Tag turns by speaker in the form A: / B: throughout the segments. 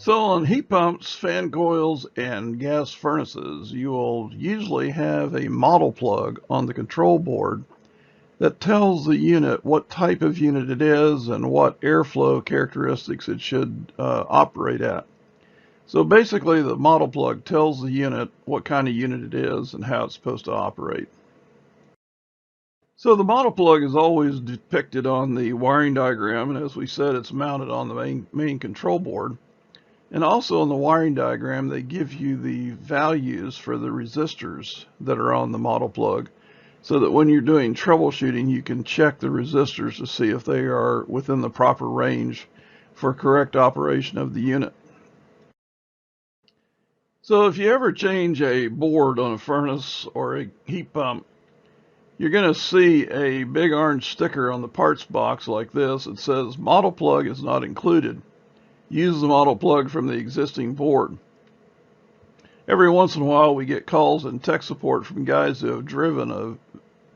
A: So on heat pumps, fan coils, and gas furnaces, you will usually have a model plug on the control board that tells the unit what type of unit it is and what airflow characteristics it should operate at. So basically the model plug tells the unit what kind of unit it is and how it's supposed to operate. So the model plug is always depicted on the wiring diagram, and as we said, it's mounted on the main control board. And also on the wiring diagram, they give you the values for the resistors that are on the model plug, so that when you're doing troubleshooting, you can check the resistors to see if they are within the proper range for correct operation of the unit. So if you ever change a board on a furnace or a heat pump, you're going to see a big orange sticker on the parts box like this. It says model plug is not included. Use the model plug from the existing board. Every once in a while we get calls and tech support from guys who have driven a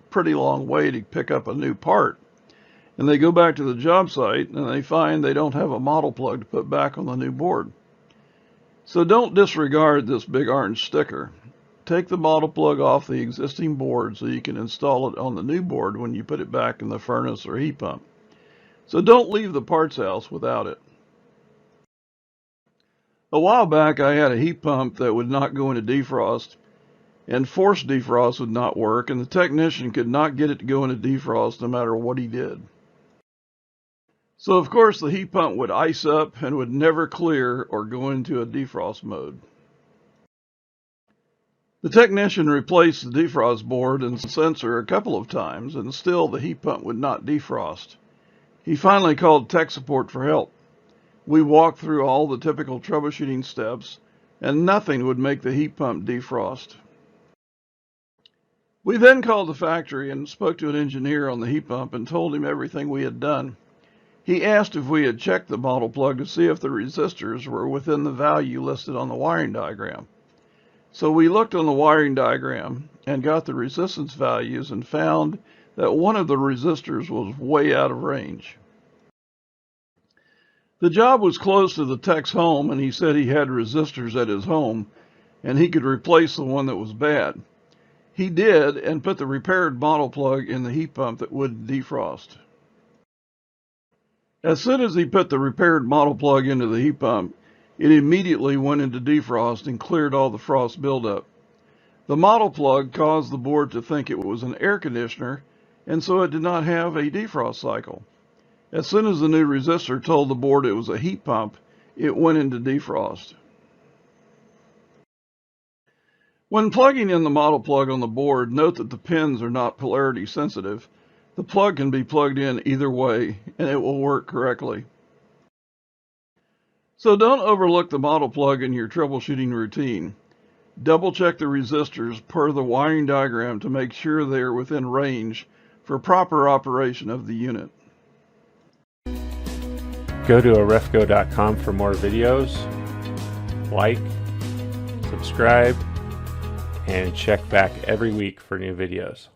A: pretty long way to pick up a new part. And they go back to the job site and they find they don't have a model plug to put back on the new board. So don't disregard this big orange sticker. Take the model plug off the existing board so you can install it on the new board when you put it back in the furnace or heat pump. So don't leave the parts house without it. A while back I had a heat pump that would not go into defrost, and forced defrost would not work, and the technician could not get it to go into defrost no matter what he did. So of course the heat pump would ice up and would never clear or go into a defrost mode. The technician replaced the defrost board and sensor a couple of times, and still the heat pump would not defrost. He finally called tech support for help. We walked through all the typical troubleshooting steps, and nothing would make the heat pump defrost. We then called the factory and spoke to an engineer on the heat pump and told him everything we had done. He asked if we had checked the model plug to see if the resistors were within the value listed on the wiring diagram. So we looked on the wiring diagram and got the resistance values and found that one of the resistors was way out of range. The job was close to the tech's home, and he said he had resistors at his home and he could replace the one that was bad. He did, and put the repaired model plug in the heat pump that wouldn't defrost. As soon as he put the repaired model plug into the heat pump, it immediately went into defrost and cleared all the frost buildup. The model plug caused the board to think it was an air conditioner, and so it did not have a defrost cycle. As soon as the new resistor told the board it was a heat pump, it went into defrost. When plugging in the model plug on the board, note that the pins are not polarity sensitive. The plug can be plugged in either way, and it will work correctly. So don't overlook the model plug in your troubleshooting routine. Double check the resistors per the wiring diagram to make sure they are within range for proper operation of the unit.
B: Go to arefco.com for more videos. Like, subscribe, and check back every week for new videos.